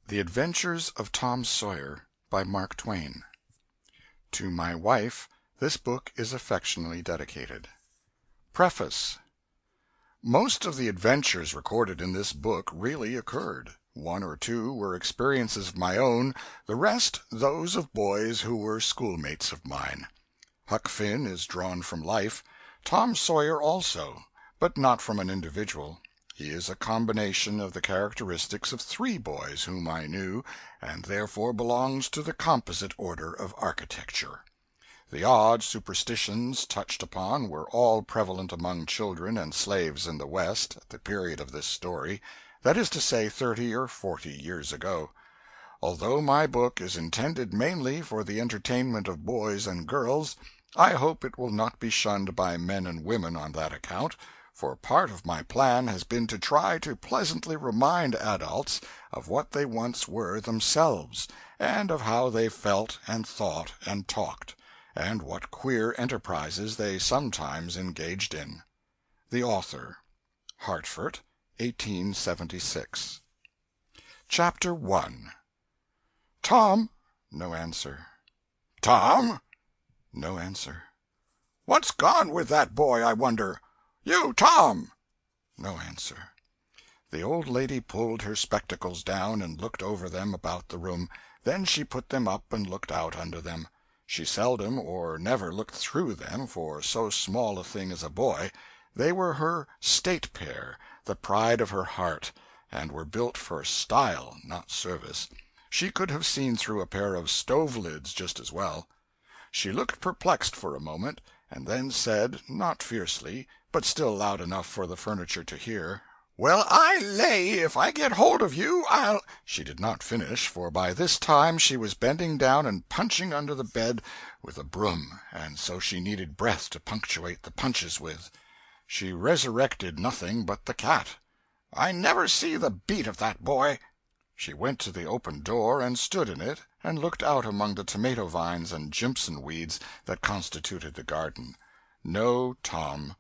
The Adventures of Tom Sawyer, by Mark Twain. To my wife, this book is affectionately dedicated. Preface. Most of the adventures recorded in this book really occurred. One or two were experiences of my own, the rest those of boys who were schoolmates of mine. Huck Finn is drawn from life, Tom Sawyer also, but not from an individual. He is a combination of the characteristics of three boys whom I knew, and therefore belongs to the composite order of architecture. The odd superstitions touched upon were all prevalent among children and slaves in the West at the period of this story, that is to say 30 or 40 years ago. Although my book is intended mainly for the entertainment of boys and girls, I hope it will not be shunned by men and women on that account, for part of my plan has been to try to pleasantly remind adults of what they once were themselves, and of how they felt and thought and talked, and what queer enterprises they sometimes engaged in. The Author. Hartford, 1876. Chapter 1. Tom. No answer. Tom? No answer. What's gone with that boy, I wonder? You, Tom! No answer. The old lady pulled her spectacles down and looked over them about the room. Then she put them up and looked out under them. She seldom or never looked through them for so small a thing as a boy. They were her state pair, the pride of her heart, and were built for style, not service. She could have seen through a pair of stove lids just as well. She looked perplexed for a moment, and then said, not fiercely, but still loud enough for the furniture to hear, "Well, I lay if I get hold of you, I'll—" She did not finish, for by this time she was bending down and punching under the bed with a broom, and so she needed breath to punctuate the punches with. She resurrected nothing but the cat. "I never see the beat of that boy." She went to the open door and stood in it, and looked out among the tomato vines and jimpson weeds that constituted the garden. No Tom.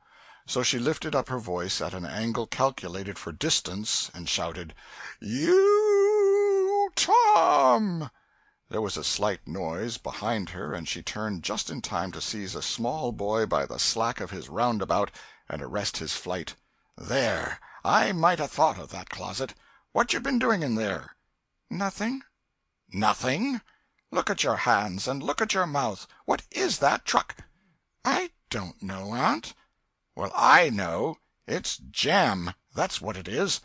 So she lifted up her voice at an angle calculated for distance, and shouted, "You, Tom!" There was a slight noise behind her, and she turned just in time to seize a small boy by the slack of his roundabout and arrest his flight. "There! I might 'a' thought of that closet. What you been doing in there?" "Nothing." "Nothing? Look at your hands, and look at your mouth. What is that truck?" "I don't know, Aunt." "Well, I know. It's jam, that's what it is.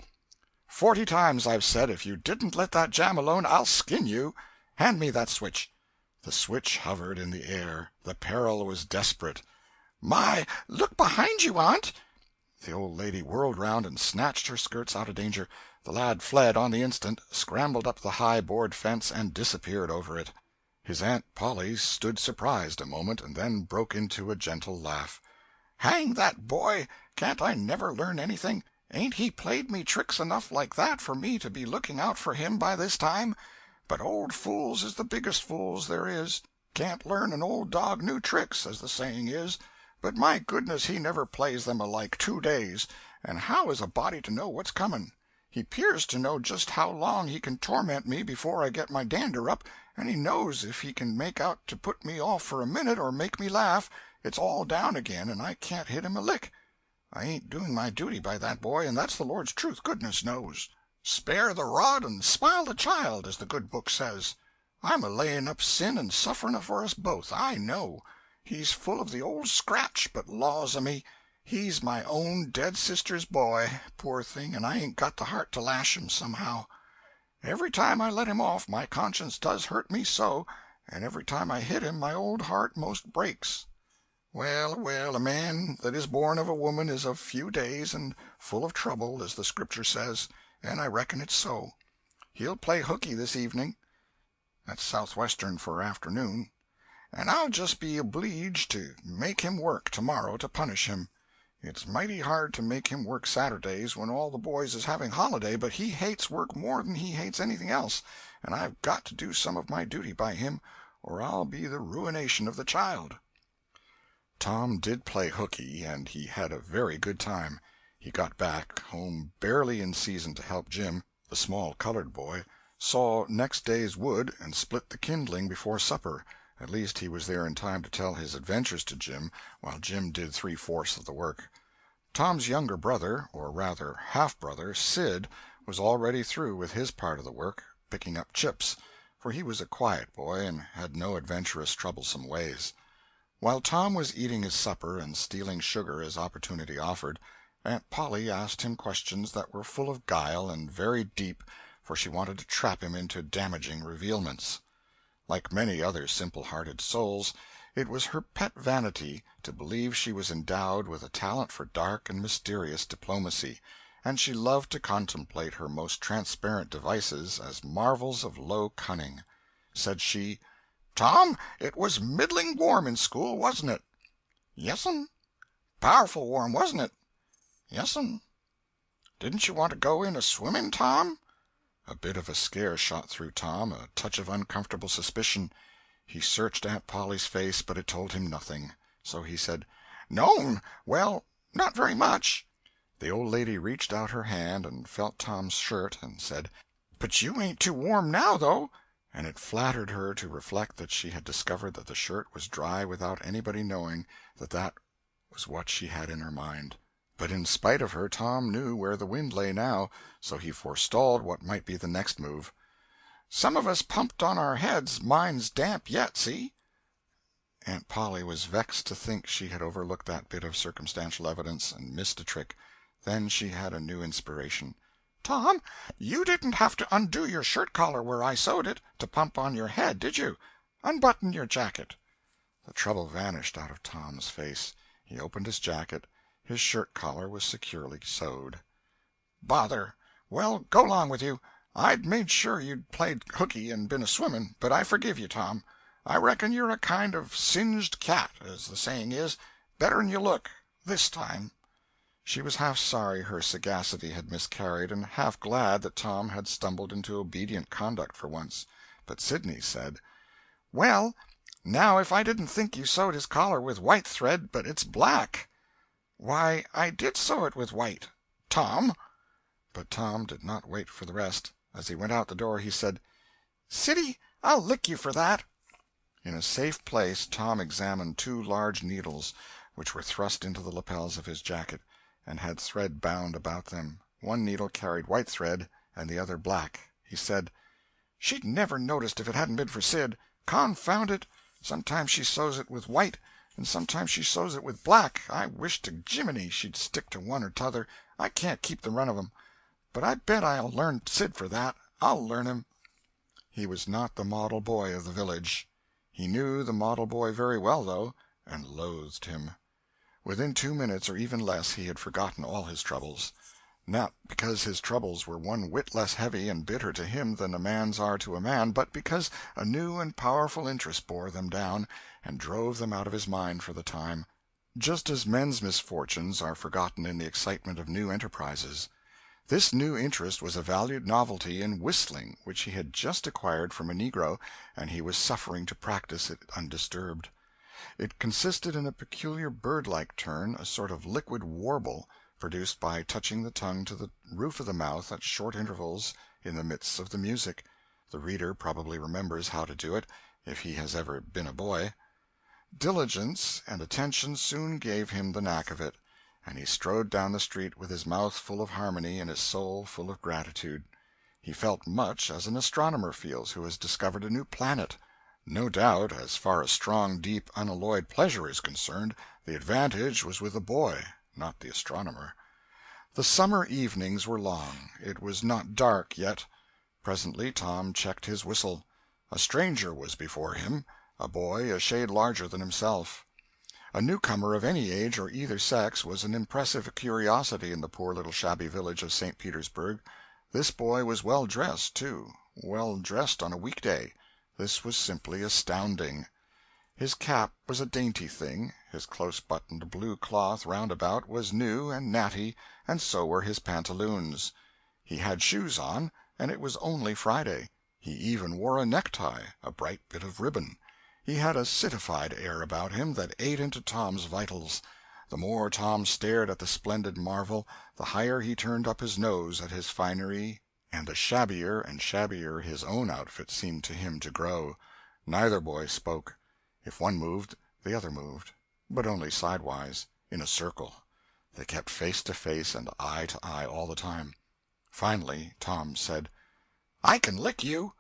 40 times I've said if you didn't let that jam alone I'll skin you. Hand me that switch." The switch hovered in the air. The peril was desperate. "My, look behind you, Aunt!" The old lady whirled round and snatched her skirts out of danger. The lad fled on the instant, scrambled up the high board fence, and disappeared over it. His Aunt Polly stood surprised a moment, and then broke into a gentle laugh. "Hang that boy! Can't I never learn anything? Ain't he played me tricks enough like that for me to be looking out for him by this time? But old fools is the biggest fools there is. Can't learn an old dog new tricks, as the saying is. But my goodness, he never plays them alike 2 days. And how is a body to know what's coming? He 'pears to know just how long he can torment me before I get my dander up, and he knows if he can make out to put me off for a minute or make me laugh, it's all down again and I can't hit him a lick. I ain't doing my duty by that boy, and that's the Lord's truth, goodness knows. Spare the rod and spile the child, as the good book says. I'm a laying up sin and suffering for us both, I know. He's full of the old scratch, but laws a me, he's my own dead sister's boy, poor thing, and I ain't got the heart to lash him, somehow. Every time I let him off my conscience does hurt me so, and every time I hit him my old heart most breaks. Well, well, a man that is born of a woman is of few days and full of trouble, as the Scripture says, and I reckon it's so. He'll play hookey this evening. That's southwestern for afternoon. And I'll just be obleeged to make him work tomorrow to punish him. It's mighty hard to make him work Saturdays when all the boys is having holiday, but he hates work more than he hates anything else, and I've got to do some of my duty by him, or I'll be the ruination of the child." Tom did play hookey, and he had a very good time. He got back home barely in season to help Jim, the small colored boy, saw next day's wood, and split the kindling before supper. At least he was there in time to tell his adventures to Jim, while Jim did three-fourths of the work. Tom's younger brother, or rather half-brother, Sid, was already through with his part of the work, picking up chips, for he was a quiet boy and had no adventurous, troublesome ways. While Tom was eating his supper and stealing sugar as opportunity offered, Aunt Polly asked him questions that were full of guile and very deep, for she wanted to trap him into damaging revealments. Like many other simple-hearted souls, it was her pet vanity to believe she was endowed with a talent for dark and mysterious diplomacy, and she loved to contemplate her most transparent devices as marvels of low cunning. Said she, "Tom, it was middling warm in school, wasn't it?" "Yes'm." "Powerful warm, wasn't it?" "Yes'm." "Didn't you want to go in a-swimming, Tom?" A bit of a scare shot through Tom, a touch of uncomfortable suspicion. He searched Aunt Polly's face, but it told him nothing. So he said, "No'm. Well, not very much." The old lady reached out her hand and felt Tom's shirt, and said, "But you ain't too warm now, though." and it flattered her to reflect that she had discovered that the shirt was dry without anybody knowing that that was what she had in her mind. But in spite of her, Tom knew where the wind lay now, so he forestalled what might be the next move. "Some of us pumped on our heads. Mine's damp yet, see?" Aunt Polly was vexed to think she had overlooked that bit of circumstantial evidence and missed a trick. Then she had a new inspiration. "Tom, you didn't have to undo your shirt collar where I sewed it, to pump on your head, did you? Unbutton your jacket." The trouble vanished out of Tom's face. He opened his jacket. His shirt collar was securely sewed. "Bother! Well, go 'long with you. I'd made sure you'd played hookey and been a-swimming, but I forgive you, Tom. I reckon you're a kind of singed cat, as the saying is. Better'n you look, this time." She was half sorry her sagacity had miscarried, and half glad that Tom had stumbled into obedient conduct for once. But Sidney said, "Well, now if I didn't think you sewed his collar with white thread, but it's black." "Why, I did sew it with white, Tom." But Tom did not wait for the rest. As he went out the door, he said, "Siddy, I'll lick you for that." In a safe place Tom examined two large needles, which were thrust into the lapels of his jacket, and had thread bound about them. One needle carried white thread, and the other black. He said, "She'd never noticed if it hadn't been for Sid. Confound it! Sometimes she sews it with white, and sometimes she sews it with black. I wish to Jiminy she'd stick to one or t'other. I can't keep the run of 'em. But I bet I'll learn Sid for that. I'll learn him." He was not the model boy of the village. He knew the model boy very well, though, and loathed him. Within 2 minutes, or even less, he had forgotten all his troubles. Not because his troubles were one whit less heavy and bitter to him than a man's are to a man, but because a new and powerful interest bore them down and drove them out of his mind for the time, just as men's misfortunes are forgotten in the excitement of new enterprises. This new interest was a valued novelty in whistling, which he had just acquired from a negro, and he was suffering to practice it undisturbed. It consisted in a peculiar bird-like turn, a sort of liquid warble, produced by touching the tongue to the roof of the mouth at short intervals in the midst of the music. The reader probably remembers how to do it, if he has ever been a boy. Diligence and attention soon gave him the knack of it, and he strode down the street with his mouth full of harmony and his soul full of gratitude. He felt much as an astronomer feels who has discovered a new planet. No doubt, as far as strong, deep, unalloyed pleasure is concerned, the advantage was with the boy, not the astronomer. The summer evenings were long. It was not dark yet. Presently Tom checked his whistle. A stranger was before him, a boy a shade larger than himself. A newcomer of any age or either sex was an impressive curiosity in the poor little shabby village of St. Petersburg. This boy was well dressed, too, well dressed on a week-day. This was simply astounding. His cap was a dainty thing, his close-buttoned blue cloth roundabout was new and natty, and so were his pantaloons. He had shoes on, and it was only Friday. He even wore a necktie, a bright bit of ribbon. He had a citified air about him that ate into Tom's vitals. The more Tom stared at the splendid marvel, the higher he turned up his nose at his finery and the shabbier and shabbier his own outfit seemed to him to grow. Neither boy spoke. If one moved, the other moved, but only sidewise, in a circle. They kept face to face and eye to eye all the time. Finally Tom said, "I can lick you."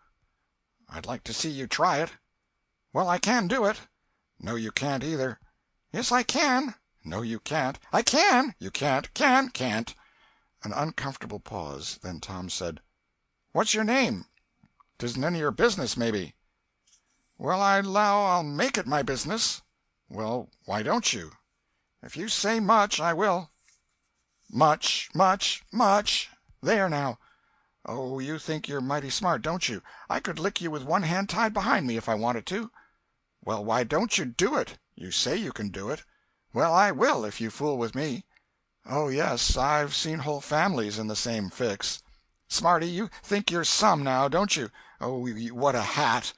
"I'd like to see you try it." "Well, I can do it." "No, you can't either." "Yes, I can." "No, you can't." "I can." "You can't." "Can't." An uncomfortable pause. Then Tom said, "What's your name?" "'Tisn't any of your business, maybe." "Well, I 'low I'll make it my business." "Well, why don't you?" "If you say much, I will." "Much, much, much." "There, now. Oh, you think you're mighty smart, don't you? I could lick you with one hand tied behind me if I wanted to." "Well, why don't you do it? You say you can do it." "Well, I will, if you fool with me." "Oh, yes, I've seen whole families in the same fix." "Smarty, you think you're some, now, don't you? Oh, what a hat!"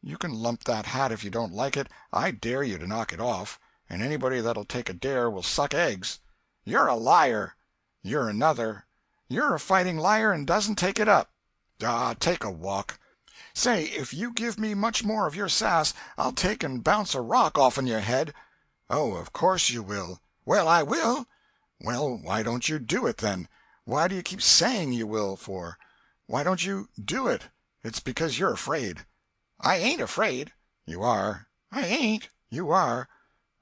"You can lump that hat if you don't like it. I dare you to knock it off, and anybody that'll take a dare will suck eggs." "You're a liar." "You're another." "You're a fighting liar and doesn't take it up." "Ah, take a walk." "Say, if you give me much more of your sass, I'll take and bounce a rock off'n your head." "Oh, of course you will." "Well, I will." "Well, why don't you do it, then? Why do you keep saying you will, for? Why don't you do it? It's because you're afraid." "I ain't afraid." "You are." "I ain't." "You are."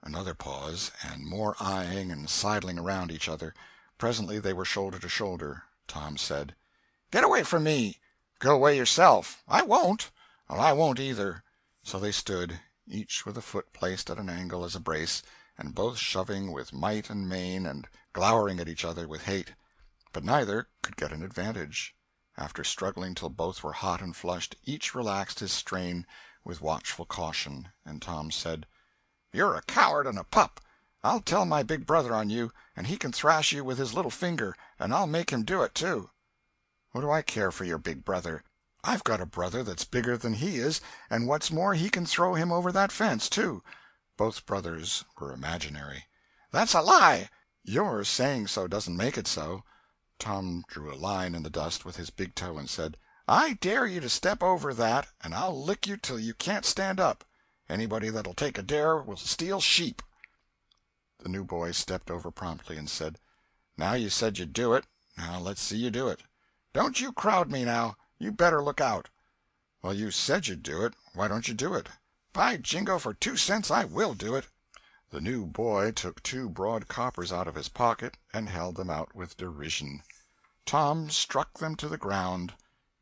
Another pause, and more eyeing and sidling around each other. Presently they were shoulder to shoulder. Tom said, "Get away from me." "Go away yourself." "I won't." "Well, I won't either." So they stood, each with a foot placed at an angle as a brace, and both shoving with might and main and glowering at each other with hate. But neither could get an advantage. After struggling till both were hot and flushed, each relaxed his strain with watchful caution, and Tom said, "You're a coward and a pup. I'll tell my big brother on you, and he can thrash you with his little finger, and I'll make him do it, too." "What do I care for your big brother? I've got a brother that's bigger than he is, and what's more, he can throw him over that fence, too." Both brothers were imaginary. "That's a lie." "Your saying so doesn't make it so." Tom drew a line in the dust with his big toe and said, "I dare you to step over that, and I'll lick you till you can't stand up. Anybody that'll take a dare will steal sheep." The new boy stepped over promptly and said, "Now you said you'd do it. Now let's see you do it." "Don't you crowd me, now. You better look out." "Well, you said you'd do it. Why don't you do it?" "By jingo, for 2 cents I will do it." The new boy took 2 broad coppers out of his pocket and held them out with derision. Tom struck them to the ground.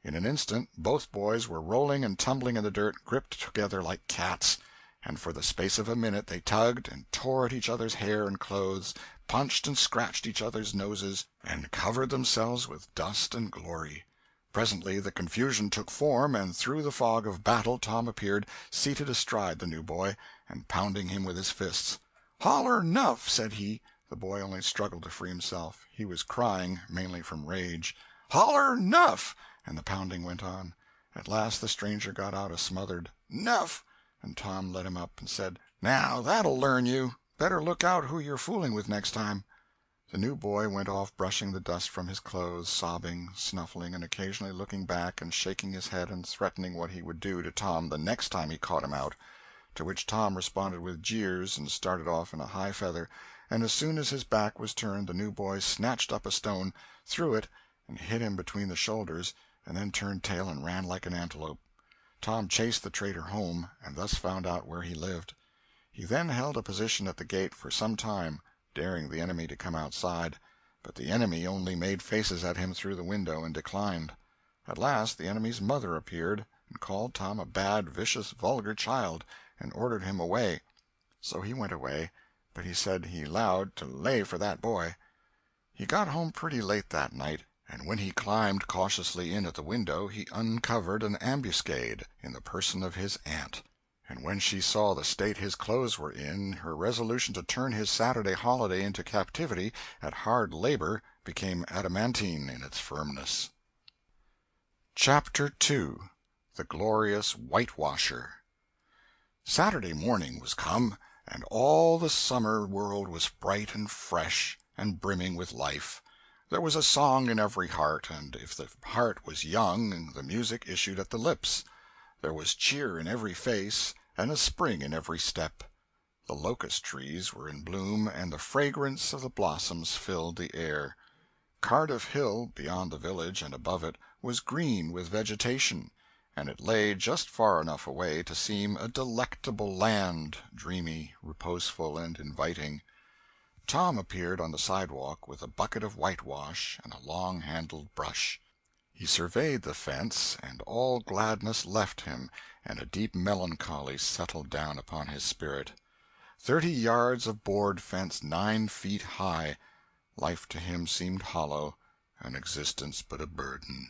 In an instant both boys were rolling and tumbling in the dirt, gripped together like cats, and for the space of a minute they tugged and tore at each other's hair and clothes, punched and scratched each other's noses, and covered themselves with dust and glory. Presently the confusion took form, and through the fog of battle Tom appeared, seated astride the new boy, and pounding him with his fists. "Holler 'nuff," said he. The boy only struggled to free himself. He was crying, mainly from rage. "Holler 'nuff," and the pounding went on. At last the stranger got out a smothered "'nuff," and Tom led him up and said, "Now that'll learn you. Better look out who you're fooling with next time." The new boy went off brushing the dust from his clothes, sobbing, snuffling, and occasionally looking back and shaking his head and threatening what he would do to Tom the next time he caught him out, to which Tom responded with jeers and started off in a high feather, and as soon as his back was turned the new boy snatched up a stone, threw it, and hit him between the shoulders, and then turned tail and ran like an antelope. Tom chased the traitor home, and thus found out where he lived. He then held a position at the gate for some time, daring the enemy to come outside, but the enemy only made faces at him through the window and declined. At last the enemy's mother appeared, and called Tom a bad, vicious, vulgar child, and ordered him away. So he went away, but he said he 'lowed to lay for that boy. He got home pretty late that night, and when he climbed cautiously in at the window he uncovered an ambuscade in the person of his aunt. And when she saw the state his clothes were in, her resolution to turn his Saturday holiday into captivity at hard labor became adamantine in its firmness. Chapter 2 The Glorious Whitewasher. Saturday morning was come, and all the summer world was bright and fresh and brimming with life. There was a song in every heart, and if the heart was young, the music issued at the lips. There was cheer in every face, and a spring in every step. The locust trees were in bloom, and the fragrance of the blossoms filled the air. Cardiff Hill, beyond the village and above it, was green with vegetation, and it lay just far enough away to seem a delectable land, dreamy, reposeful, and inviting. Tom appeared on the sidewalk with a bucket of whitewash and a long-handled brush. He surveyed the fence, and all gladness left him, and a deep melancholy settled down upon his spirit. 30 yards of board fence 9 feet high! Life to him seemed hollow, and existence but a burden.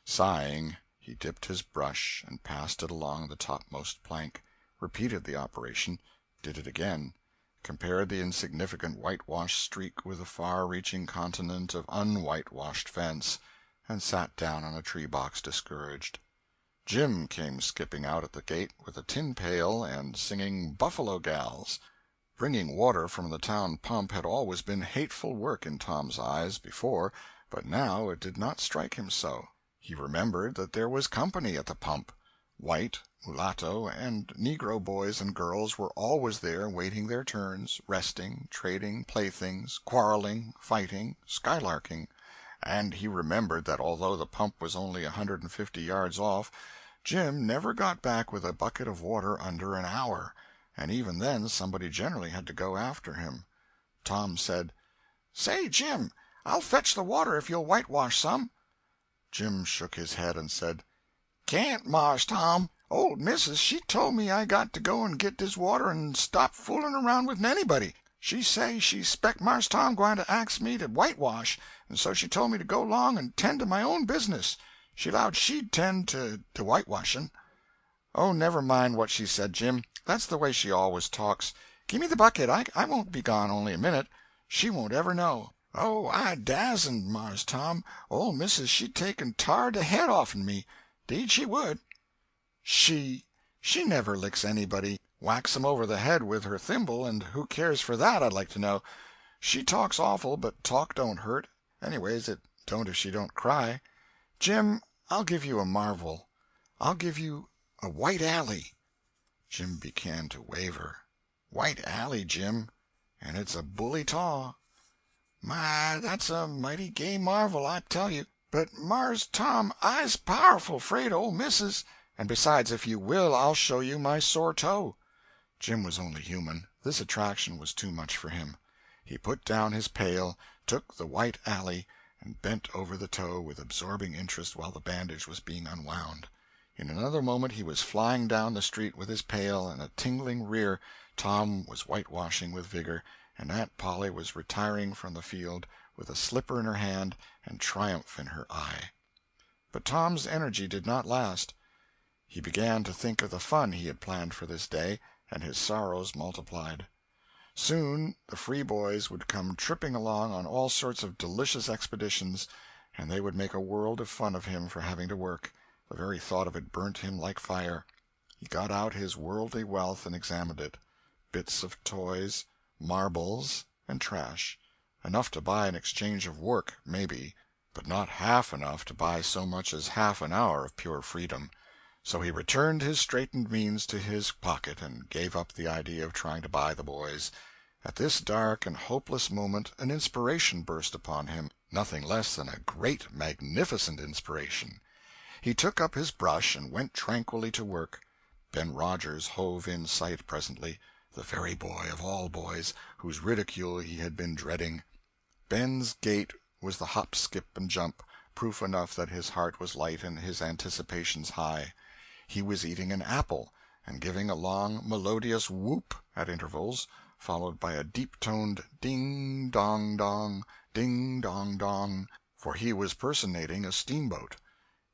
Sighing, he dipped his brush and passed it along the topmost plank, repeated the operation, did it again, compared the insignificant whitewashed streak with the far-reaching continent of unwhitewashed fence, and sat down on a tree-box discouraged. Jim came skipping out at the gate with a tin pail and singing "Buffalo Gals." Bringing water from the town pump had always been hateful work in Tom's eyes, before, but now it did not strike him so. He remembered that there was company at the pump. White, mulatto, and negro boys and girls were always there waiting their turns, resting, trading playthings, quarreling, fighting, skylarking. And he remembered that although the pump was only 150 yards off, Jim never got back with a bucket of water under an hour, and even then somebody generally had to go after him. Tom said, "Say, Jim, I'll fetch the water if you'll whitewash some." Jim shook his head and said, "Can't, Mars Tom. Old missus, she told me I got to go and git dis water and stop foolin' around with anybody. She say she spec Mars Tom gwine to ax me to whitewash, and so she told me to go 'long and tend to my own business. She 'lowed she'd tend to de whitewashin'." "Oh, never mind what she said, Jim. That's the way she always talks. Gimme the bucket. I won't be gone only a minute. She won't ever know." "Oh, I dasn't, Mars Tom. Ole missus she'd take and tar de head off'n me. 'Deed she would." "She never licks anybody. Whacks 'em over the head with her thimble, and who cares for that, I'd like to know. She talks awful, but talk don't hurt. Anyways, it don't if she don't cry. Jim, I'll give you a marvel. I'll give you a white alley." Jim began to waver. "White alley, Jim, and it's a bully taw." "My, that's a mighty gay marvel, I tell you. But, Mars Tom, I's powerful 'fraid of ole missus. And besides, if you will, I'll show you my sore toe." Jim was only human. This attraction was too much for him. He put down his pail, took the white alley, and bent over the toe with absorbing interest while the bandage was being unwound. In another moment he was flying down the street with his pail and a tingling rear. Tom was whitewashing with vigor, and Aunt Polly was retiring from the field with a slipper in her hand and triumph in her eye. But Tom's energy did not last. He began to think of the fun he had planned for this day, and his sorrows multiplied. Soon the free boys would come tripping along on all sorts of delicious expeditions, and they would make a world of fun of him for having to work. The very thought of it burnt him like fire. He got out his worldly wealth and examined it. Bits of toys, marbles, and trash. Enough to buy an exchange of work, maybe, but not half enough to buy so much as half an hour of pure freedom. So he returned his straitened means to his pocket and gave up the idea of trying to buy the boys. At this dark and hopeless moment an inspiration burst upon him, nothing less than a great, magnificent inspiration. He took up his brush and went tranquilly to work. Ben Rogers hove in sight presently, the very boy of all boys, whose ridicule he had been dreading. Ben's gait was the hop, skip, and jump, proof enough that his heart was light and his anticipations high. He was eating an apple, and giving a long, melodious whoop at intervals, followed by a deep-toned ding-dong-dong, ding-dong-dong, for he was personating a steamboat.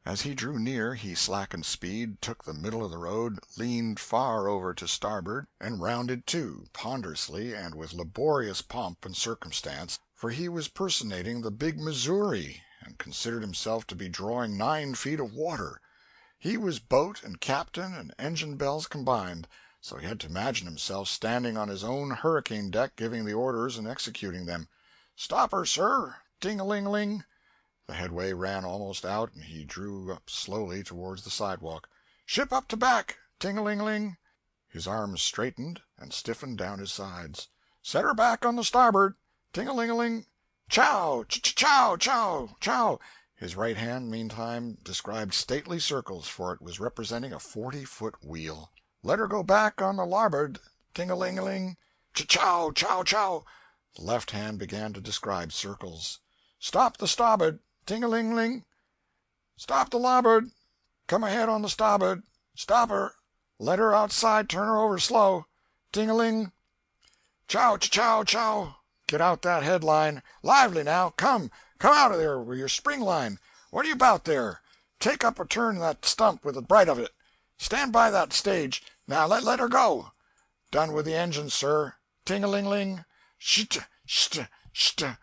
As he drew near, he slackened speed, took the middle of the road, leaned far over to starboard, and rounded to, ponderously and with laborious pomp and circumstance, for he was personating the Big Missouri, and considered himself to be drawing 9 feet of water. He was boat and captain and engine bells combined, so he had to imagine himself standing on his own hurricane deck giving the orders and executing them. "Stop her, sir! ting-a-ling-ling. The headway ran almost out, and he drew up slowly towards the sidewalk. Ship up to back, ting-a-ling-ling. His arms straightened and stiffened down his sides. Set her back on the starboard, ting-a-ling-a-ling. Chow, chow, chow, chow. His right hand, meantime, described stately circles, for it was representing a 40-foot wheel. Let her go back on the larboard, ting-a-ling-a-ling. Chow, chow, chow. The left hand began to describe circles. Stop the starboard, ting-a-ling-ling. Stop the larboard. Come ahead on the starboard. Stop her. Let her outside, turn her over slow. Ting-a-ling. Chow, chow, chow. Get out that headline. Lively now. Come out of there with your spring line. What are you about there? Take up a turn that stump with the bright of it. Stand by that stage. Now let her go. Done with the engine, sir. Ting-a-ling-ling. Sht, sht, sht.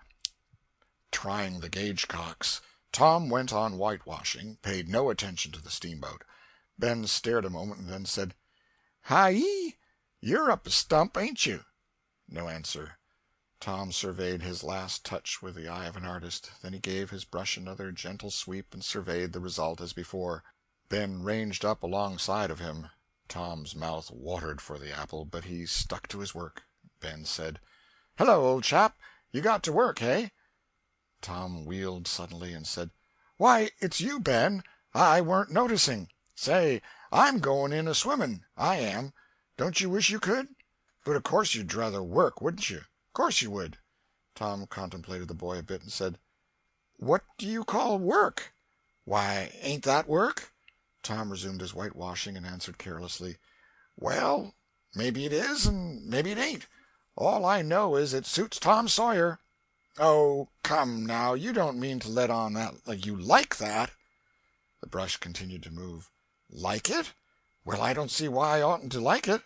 Trying the gauge-cocks, Tom went on whitewashing, paid no attention to the steamboat. Ben stared a moment and then said, Hi-yi, you're up a stump, ain't you? No answer. Tom surveyed his last touch with the eye of an artist. Then he gave his brush another gentle sweep and surveyed the result as before. Ben ranged up alongside of him. Tom's mouth watered for the apple, but he stuck to his work. Ben said, Hello, old chap. You got to work, hey? Tom wheeled suddenly and said, Why, it's you, Ben. I weren't noticing. Say, I'm going in a-swimming, I am. Don't you wish you could? But of course you'd rather work, wouldn't you? Course you would. Tom contemplated the boy a bit and said, What do you call work? Why, ain't that work? Tom resumed his whitewashing and answered carelessly, Well, maybe it is and maybe it ain't. All I know is it suits Tom Sawyer. Oh, come now, you don't mean to let on that you like that. The brush continued to move. Like it? Well, I don't see why I oughtn't to like it.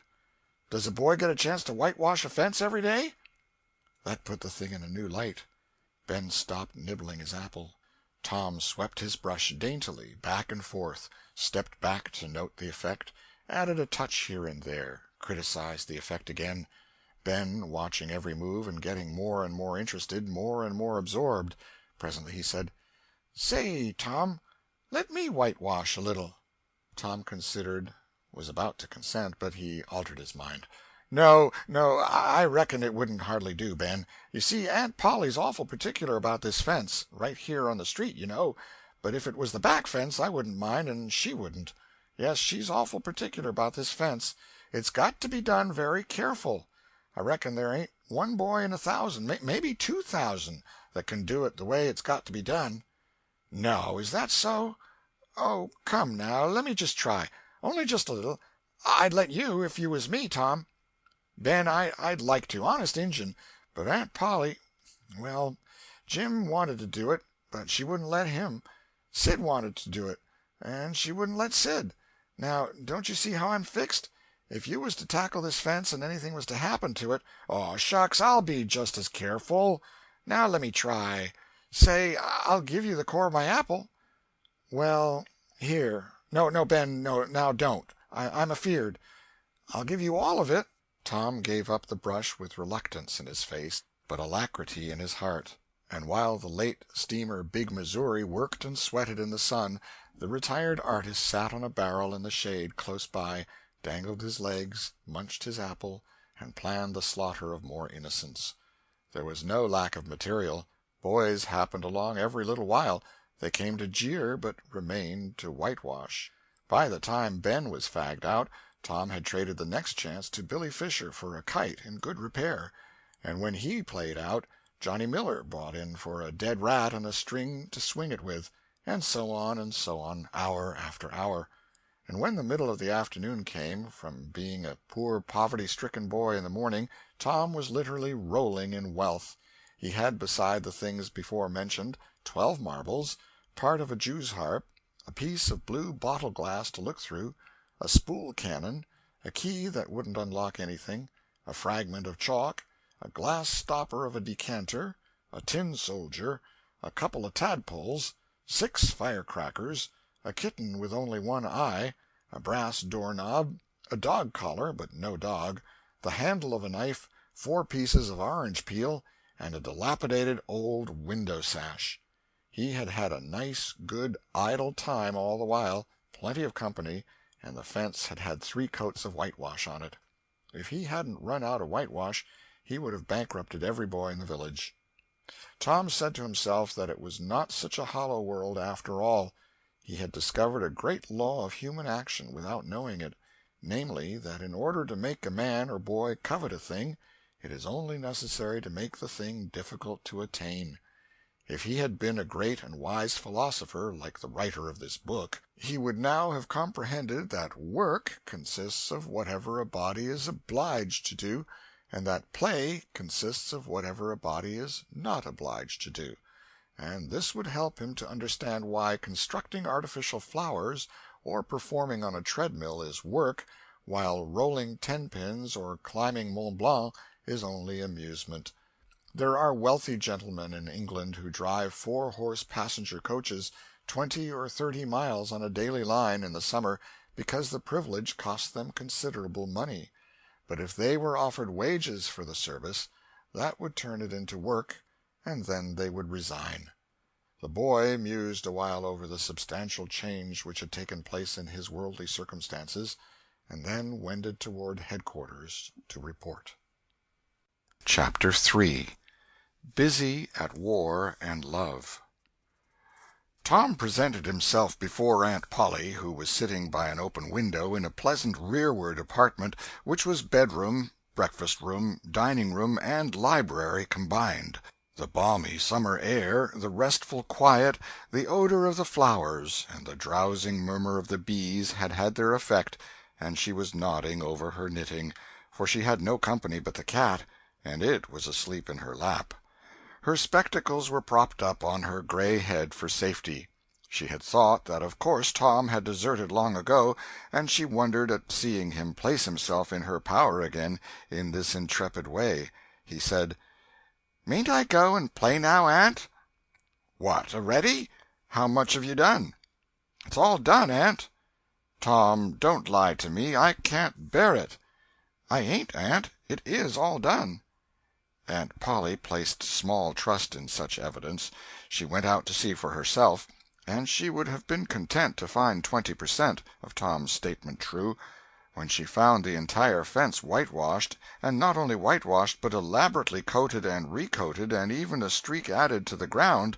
Does a boy get a chance to whitewash a fence every day? That put the thing in a new light. Ben stopped nibbling his apple. Tom swept his brush daintily back and forth, stepped back to note the effect, added a touch here and there, criticized the effect again. Ben, watching every move and getting more and more interested, more and more absorbed. Presently he said, Say, Tom, let me whitewash a little. Tom considered, was about to consent, but he altered his mind. No, I reckon it wouldn't hardly do, Ben. You see, Aunt Polly's awful particular about this fence, right here on the street, you know. But if it was the back fence, I wouldn't mind, and she wouldn't. Yes, she's awful particular about this fence. It's got to be done very careful. I reckon there ain't one boy in 1,000, maybe 2,000, that can do it the way it's got to be done. No, is that so? Oh, come now, let me just try. Only just a little. I'd let you if you was me, Tom. Ben, I'd like to, honest Injun, but Aunt Polly, well, Jim wanted to do it, but she wouldn't let him. Sid wanted to do it, and she wouldn't let Sid. Now, don't you see how I'm fixed? If you was to tackle this fence and anything was to happen to it, oh, shucks, I'll be just as careful. Now let me try. Say, I'll give you the core of my apple. Well, here. No, Ben, no, now don't. I'm afeard. I'll give you all of it. Tom gave up the brush with reluctance in his face, but alacrity in his heart. And while the late steamer Big Missouri worked and sweated in the sun, the retired artist sat on a barrel in the shade close by, dangled his legs, munched his apple, and planned the slaughter of more innocents. There was no lack of material. Boys happened along every little while. They came to jeer, but remained to whitewash. By the time Ben was fagged out, Tom had traded the next chance to Billy Fisher for a kite in good repair, and when he played out, Johnny Miller brought in for a dead rat and a string to swing it with, and so on, hour after hour. And when the middle of the afternoon came, from being a poor poverty-stricken boy in the morning, Tom was literally rolling in wealth. He had, beside the things before mentioned, 12 marbles, part of a jew's harp, a piece of blue bottle-glass to look through, a spool cannon, a key that wouldn't unlock anything, a fragment of chalk, a glass stopper of a decanter, a tin soldier, a couple of tadpoles, 6 firecrackers, a kitten with only one eye, a brass doorknob, a dog-collar, but no dog, the handle of a knife, 4 pieces of orange peel, and a dilapidated old window-sash. He had had a nice, good, idle time all the while, plenty of company, and the fence had had 3 coats of whitewash on it. If he hadn't run out of whitewash, he would have bankrupted every boy in the village. Tom said to himself that it was not such a hollow world after all. He had discovered a great law of human action without knowing it, namely, that in order to make a man or boy covet a thing, it is only necessary to make the thing difficult to attain. If he had been a great and wise philosopher, like the writer of this book, he would now have comprehended that work consists of whatever a body is obliged to do, and that play consists of whatever a body is not obliged to do. And this would help him to understand why constructing artificial flowers or performing on a treadmill is work, while rolling 10-pins or climbing Mont Blanc is only amusement. There are wealthy gentlemen in England who drive 4-horse passenger coaches 20 or 30 miles on a daily line in the summer because the privilege costs them considerable money. But if they were offered wages for the service, that would turn it into work, and then they would resign. The boy mused a while over the substantial change which had taken place in his worldly circumstances, and then wended toward headquarters to report. Chapter 3. Busy at War and Love. Tom presented himself before Aunt Polly, who was sitting by an open window in a pleasant rearward apartment which was bedroom, breakfast-room, dining-room, and library combined. The balmy summer air, the restful quiet, the odor of the flowers, and the drowsing murmur of the bees had had their effect, and she was nodding over her knitting, for she had no company but the cat, and it was asleep in her lap. Her spectacles were propped up on her gray head for safety. She had thought that of course Tom had deserted long ago, and she wondered at seeing him place himself in her power again in this intrepid way. He said, "Mayn't I go and play now, Aunt?" "What, a-ready? How much have you done?" "It's all done, Aunt." "Tom, don't lie to me. I can't bear it." "I ain't, Aunt. It is all done." Aunt Polly placed small trust in such evidence. She went out to see for herself, and she would have been content to find 20% of Tom's statement true. When she found the entire fence whitewashed, and not only whitewashed but elaborately coated and recoated, and even a streak added to the ground,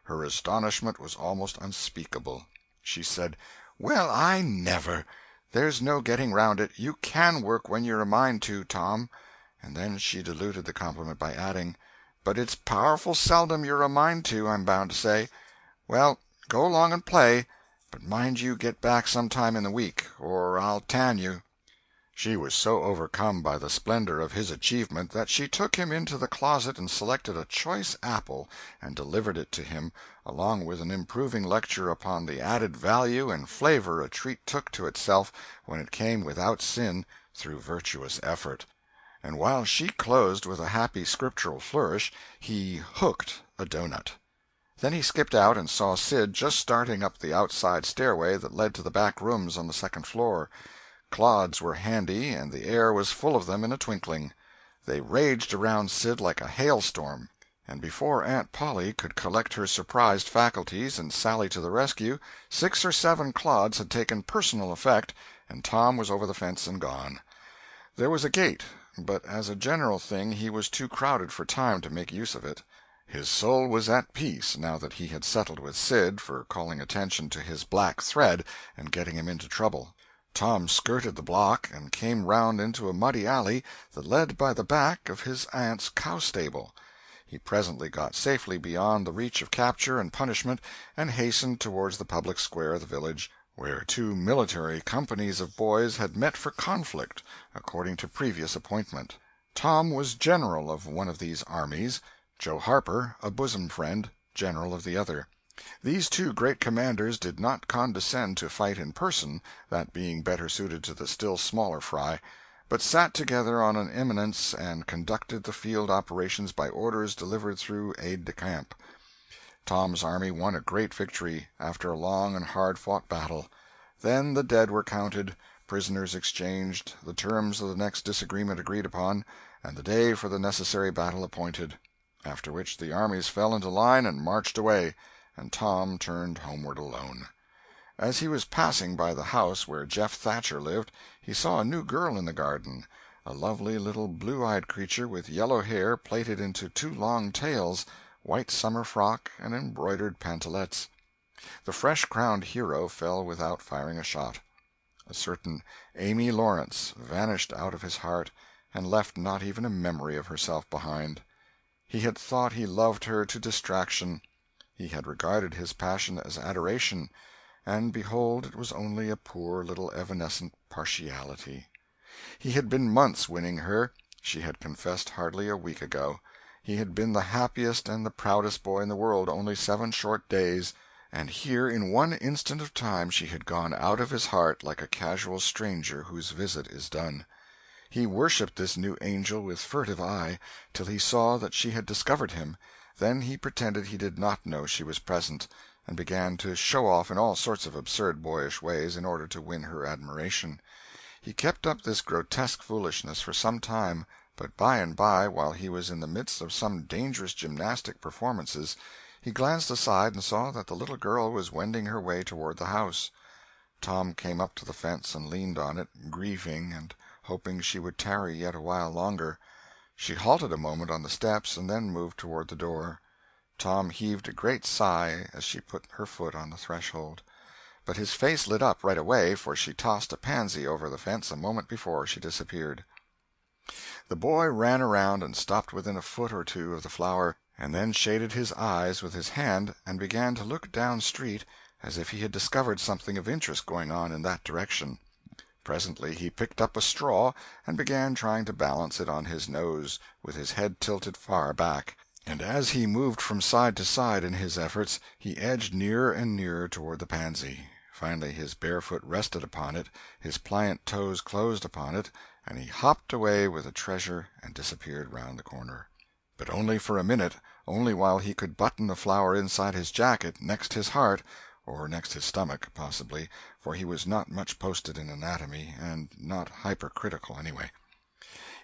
her astonishment was almost unspeakable. She said, "Well, I never! There's no getting round it. You can work when you're a mind to, Tom." And then she diluted the compliment by adding, "But it's powerful seldom you're a mind to, I'm bound to say. Well, go along and play, but mind you get back some time in the week, or I'll tan you." She was so overcome by the splendor of his achievement that she took him into the closet and selected a choice apple and delivered it to him, along with an improving lecture upon the added value and flavor a treat took to itself when it came without sin through virtuous effort. And while she closed with a happy scriptural flourish, he "hooked" a doughnut. Then he skipped out and saw Sid just starting up the outside stairway that led to the back rooms on the second floor. Clods were handy, and the air was full of them in a twinkling. They raged around Sid like a hailstorm, and before Aunt Polly could collect her surprised faculties and sally to the rescue, 6 or 7 clods had taken personal effect, and Tom was over the fence and gone. There was a gate, but as a general thing he was too crowded for time to make use of it. His soul was at peace, now that he had settled with Sid for calling attention to his black thread and getting him into trouble. Tom skirted the block and came round into a muddy alley that led by the back of his aunt's cow-stable. He presently got safely beyond the reach of capture and punishment, and hastened towards the public square of the village, where 2 military companies of boys had met for conflict, according to previous appointment. Tom was general of one of these armies, Joe Harper, a bosom friend, general of the other. These 2 great commanders did not condescend to fight in person, that being better suited to the still smaller fry, but sat together on an eminence and conducted the field operations by orders delivered through aide-de-camp. Tom's army won a great victory, after a long and hard-fought battle. Then the dead were counted, prisoners exchanged, the terms of the next disagreement agreed upon, and the day for the necessary battle appointed. after which the armies fell into line and marched away, and Tom turned homeward alone. As he was passing by the house where Jeff Thatcher lived, he saw a new girl in the garden, a lovely little blue-eyed creature with yellow hair plaited into two long tails, white summer frock, and embroidered pantalettes. The fresh-crowned hero fell without firing a shot. A certain Amy Lawrence vanished out of his heart, and left not even a memory of herself behind. He had thought he loved her to distraction. He had regarded his passion as adoration, and behold it was only a poor little evanescent partiality. He had been months winning her. She had confessed hardly a week ago. He had been the happiest and the proudest boy in the world only 7 short days, and here in one instant of time she had gone out of his heart like a casual stranger whose visit is done. He worshipped this new angel with furtive eye, till he saw that she had discovered him. Then he pretended he did not know she was present, and began to show off in all sorts of absurd boyish ways in order to win her admiration. He kept up this grotesque foolishness for some time, but by and by, while he was in the midst of some dangerous gymnastic performances, he glanced aside and saw that the little girl was wending her way toward the house. Tom came up to the fence and leaned on it, grieving and hoping she would tarry yet a while longer. She halted a moment on the steps and then moved toward the door. Tom heaved a great sigh as she put her foot on the threshold. But his face lit up right away, for she tossed a pansy over the fence a moment before she disappeared. The boy ran around and stopped within a foot or two of the flower, and then shaded his eyes with his hand and began to look down street as if he had discovered something of interest going on in that direction. Presently he picked up a straw and began trying to balance it on his nose, with his head tilted far back, and as he moved from side to side in his efforts he edged nearer and nearer toward the pansy. Finally his bare foot rested upon it, his pliant toes closed upon it, and he hopped away with the treasure and disappeared round the corner. But only for a minute, only while he could button the flower inside his jacket, next his heart, or next his stomach, possibly, for he was not much posted in anatomy, and not hypercritical anyway.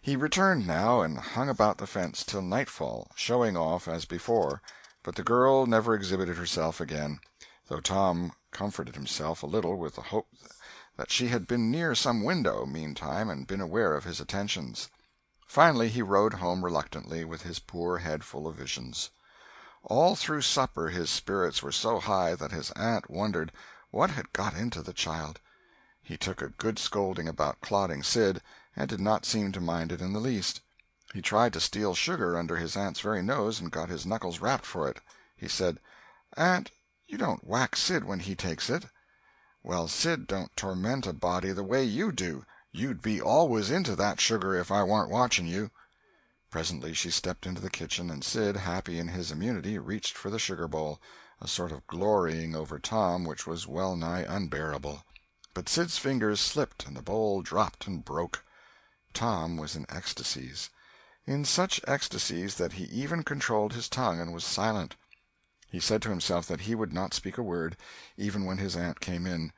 He returned now, and hung about the fence till nightfall, showing off as before, but the girl never exhibited herself again, though Tom comforted himself a little with the hope that she had been near some window, meantime, and been aware of his attentions. Finally he rode home reluctantly, with his poor head full of visions. All through supper his spirits were so high that his aunt wondered what had got into the child. He took a good scolding about clodding Sid, and did not seem to mind it in the least. He tried to steal sugar under his aunt's very nose, and got his knuckles rapped for it. He said, "Aunt, you don't whack Sid when he takes it." "Well, Sid don't torment a body the way you do. You'd be always into that sugar if I warn't watching you." Presently she stepped into the kitchen, and Sid, happy in his immunity, reached for the sugar bowl, a sort of glorying over Tom which was well nigh unbearable. But Sid's fingers slipped, and the bowl dropped and broke. Tom was in ecstasies. In such ecstasies that he even controlled his tongue and was silent. He said to himself that he would not speak a word, even when his aunt came in,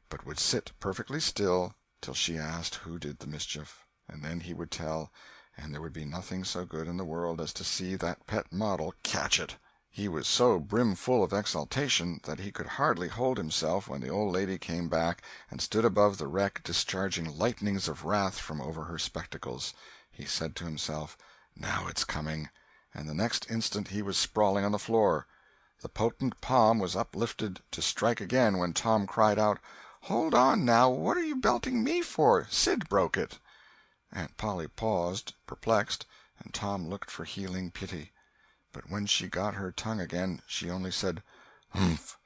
but would sit perfectly still till she asked who did the mischief, and then he would tell, and there would be nothing so good in the world as to see that pet model catch it. He was so brimful of exultation that he could hardly hold himself when the old lady came back and stood above the wreck discharging lightnings of wrath from over her spectacles. He said to himself, "Now it's coming," and the next instant he was sprawling on the floor. The potent palm was uplifted to strike again when Tom cried out, "Hold on, now, what are you belting me for? Sid broke it." Aunt Polly paused, perplexed, and Tom looked for healing pity. But when she got her tongue again, she only said, "Humph!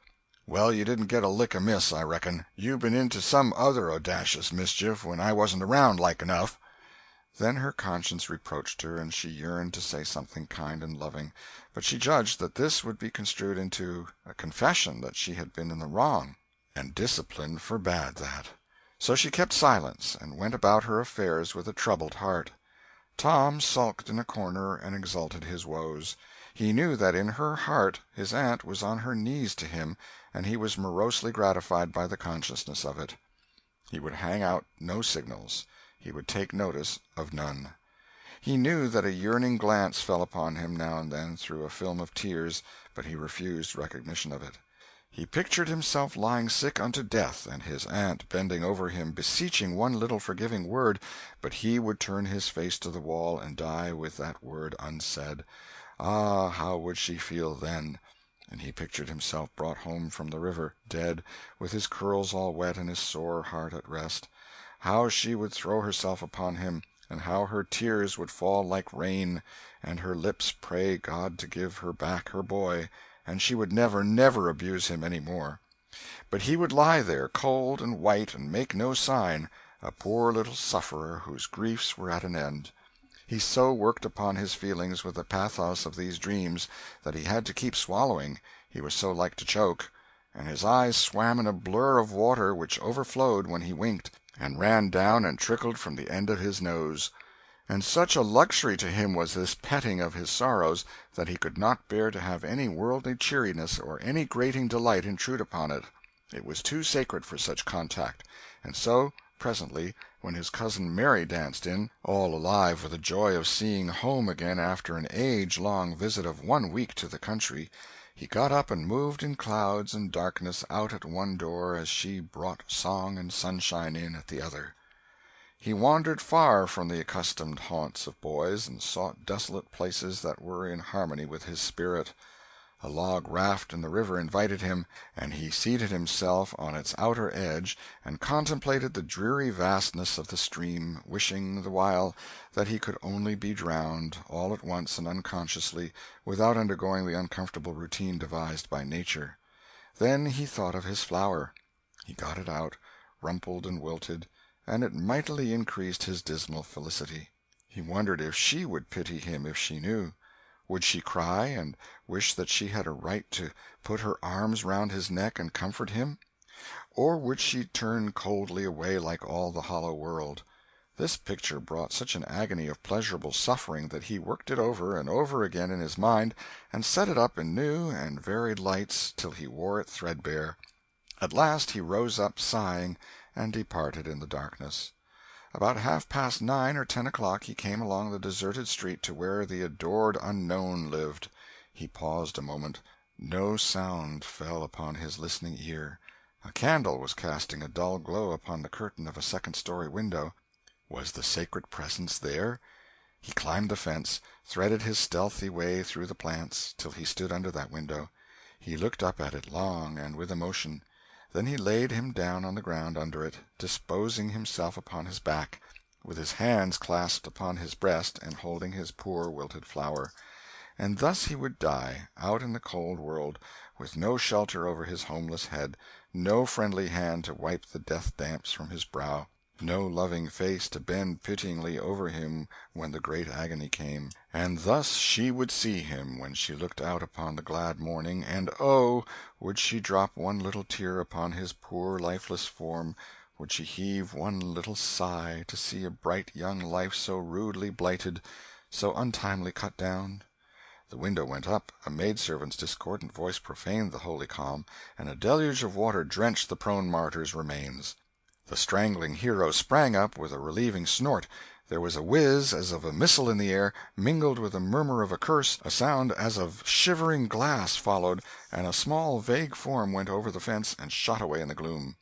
Well, you didn't get a lick amiss, I reckon. You've been into some other audacious mischief when I wasn't around, like enough." Then her conscience reproached her, and she yearned to say something kind and loving, but she judged that this would be construed into a confession that she had been in the wrong, and discipline forbade that. So she kept silence, and went about her affairs with a troubled heart. Tom sulked in a corner and exulted his woes. He knew that in her heart his aunt was on her knees to him, and he was morosely gratified by the consciousness of it. He would hang out no signals. He would take notice of none. He knew that a yearning glance fell upon him now and then through a film of tears, but he refused recognition of it. He pictured himself lying sick unto death, and his aunt bending over him beseeching one little forgiving word, but he would turn his face to the wall and die with that word unsaid. Ah, how would she feel then? And he pictured himself brought home from the river, dead, with his curls all wet and his sore heart at rest. How she would throw herself upon him, and how her tears would fall like rain, and her lips pray God to give her back her boy, and she would never, never abuse him any more. But he would lie there, cold and white, and make no sign, a poor little sufferer whose griefs were at an end. He so worked upon his feelings with the pathos of these dreams that he had to keep swallowing, he was so like to choke, and his eyes swam in a blur of water which overflowed when he winked, and ran down and trickled from the end of his nose. And such a luxury to him was this petting of his sorrows that he could not bear to have any worldly cheeriness or any grating delight intrude upon it. It was too sacred for such contact. And so, presently, when his cousin Mary danced in, all alive with the joy of seeing home again after an age-long visit of 1 week to the country, he got up and moved in clouds and darkness out at one door as she brought song and sunshine in at the other. He wandered far from the accustomed haunts of boys, and sought desolate places that were in harmony with his spirit. A log raft in the river invited him, and he seated himself on its outer edge and contemplated the dreary vastness of the stream, wishing the while that he could only be drowned, all at once and unconsciously, without undergoing the uncomfortable routine devised by nature. Then he thought of his flower. He got it out, rumpled and wilted, and it mightily increased his dismal felicity. He wondered if she would pity him if she knew. Would she cry, and wish that she had a right to put her arms round his neck and comfort him? Or would she turn coldly away like all the hollow world? This picture brought such an agony of pleasurable suffering that he worked it over and over again in his mind, and set it up in new and varied lights till he wore it threadbare. At last he rose up, sighing, and departed in the darkness. About 9:30 or 10 o'clock he came along the deserted street to where the adored unknown lived. He paused a moment. No sound fell upon his listening ear. A candle was casting a dull glow upon the curtain of a second-story window. Was the sacred presence there? He climbed the fence, threaded his stealthy way through the plants, till he stood under that window. He looked up at it long and with emotion. Then he laid him down on the ground under it, disposing himself upon his back, with his hands clasped upon his breast and holding his poor wilted flower. And thus he would die, out in the cold world, with no shelter over his homeless head, no friendly hand to wipe the death-damps from his brow, no loving face to bend pityingly over him when the great agony came. And thus she would see him when she looked out upon the glad morning, and oh, would she drop one little tear upon his poor lifeless form, would she heave one little sigh to see a bright young life so rudely blighted, so untimely cut down? The window went up, a maidservant's discordant voice profaned the holy calm, and a deluge of water drenched the prone martyr's remains. The strangling hero sprang up with a relieving snort. There was a whiz as of a missile in the air, mingled with a murmur of a curse, a sound as of shivering glass followed, and a small vague form went over the fence and shot away in the gloom.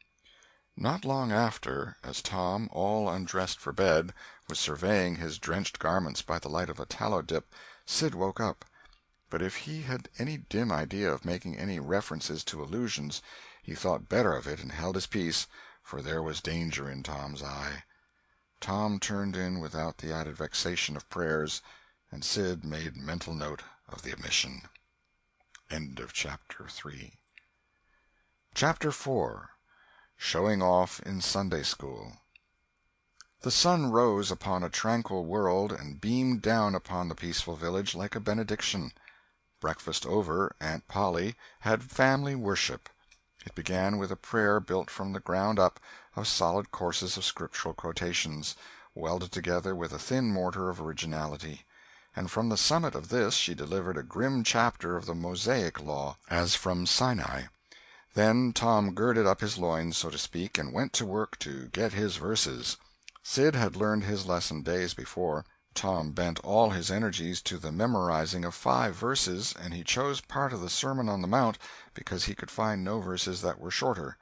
Not long after, as Tom, all undressed for bed, was surveying his drenched garments by the light of a tallow-dip, Sid woke up. But if he had any dim idea of making any references to illusions, he thought better of it and held his peace, for there was danger in Tom's eye. Tom turned in without the added vexation of prayers, and Sid made mental note of the omission. End of Chapter 3. Chapter 4. Showing Off in Sunday School. The sun rose upon a tranquil world and beamed down upon the peaceful village like a benediction. Breakfast over, Aunt Polly had family worship. It began with a prayer built from the ground up of solid courses of scriptural quotations, welded together with a thin mortar of originality; and from the summit of this she delivered a grim chapter of the Mosaic law, as from Sinai. Then Tom girded up his loins, so to speak, and went to work to get his verses. Sid had learned his lesson days before. Tom bent all his energies to the memorizing of 5 verses, and he chose part of the Sermon on the Mount because he could find no verses that were shorter.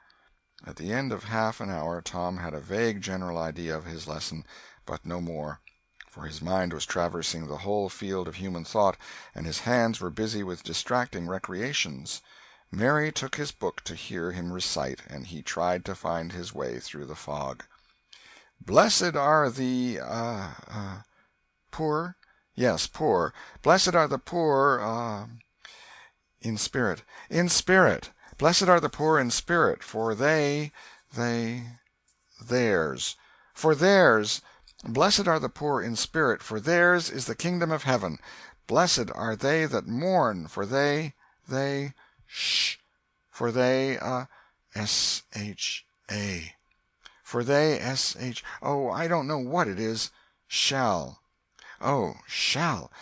At the end of half an hour Tom had a vague general idea of his lesson, but no more, for his mind was traversing the whole field of human thought, and his hands were busy with distracting recreations. Mary took his book to hear him recite, and he tried to find his way through the fog. "Blessed are the poor? Yes, poor. Blessed are the poor in spirit. In spirit. Blessed are the poor in spirit, for theirs. For theirs. Blessed are the poor in spirit, for theirs is the kingdom of heaven. Blessed are they that mourn, for sh, for they, S-H-A. For they, S-H, oh, I don't know what it is. Shall. Oh, shall.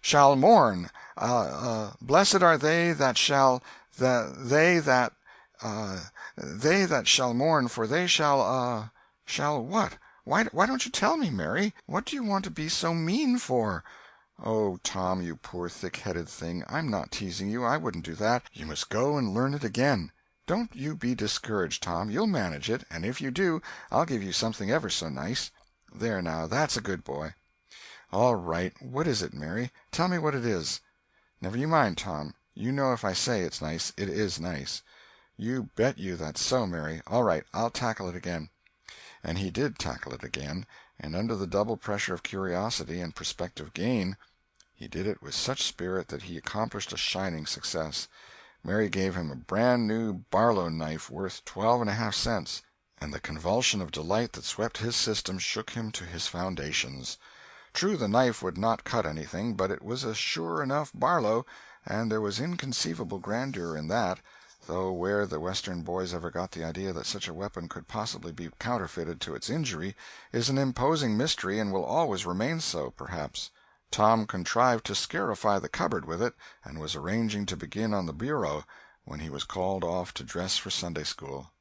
Shall mourn. Blessed are they that shall mourn, for they shall what? Why don't you tell me, Mary? What do you want to be so mean for?" "Oh, Tom, you poor thick-headed thing, I'm not teasing you. I wouldn't do that. You must go and learn it again. Don't you be discouraged, Tom. You'll manage it, and if you do, I'll give you something ever so nice. There now, that's a good boy." "All right. What is it, Mary? Tell me what it is." "Never you mind, Tom. You know if I say it's nice, it is nice." "You bet you that's so, Mary. All right, I'll tackle it again." And he did tackle it again, and under the double pressure of curiosity and prospective gain, he did it with such spirit that he accomplished a shining success. Mary gave him a brand-new Barlow knife worth 12.5 cents, and the convulsion of delight that swept his system shook him to his foundations. True, the knife would not cut anything, but it was a sure enough Barlow, and there was inconceivable grandeur in that, though where the Western boys ever got the idea that such a weapon could possibly be counterfeited to its injury is an imposing mystery and will always remain so, perhaps. Tom contrived to scarify the cupboard with it, and was arranging to begin on the bureau, when he was called off to dress for Sunday school.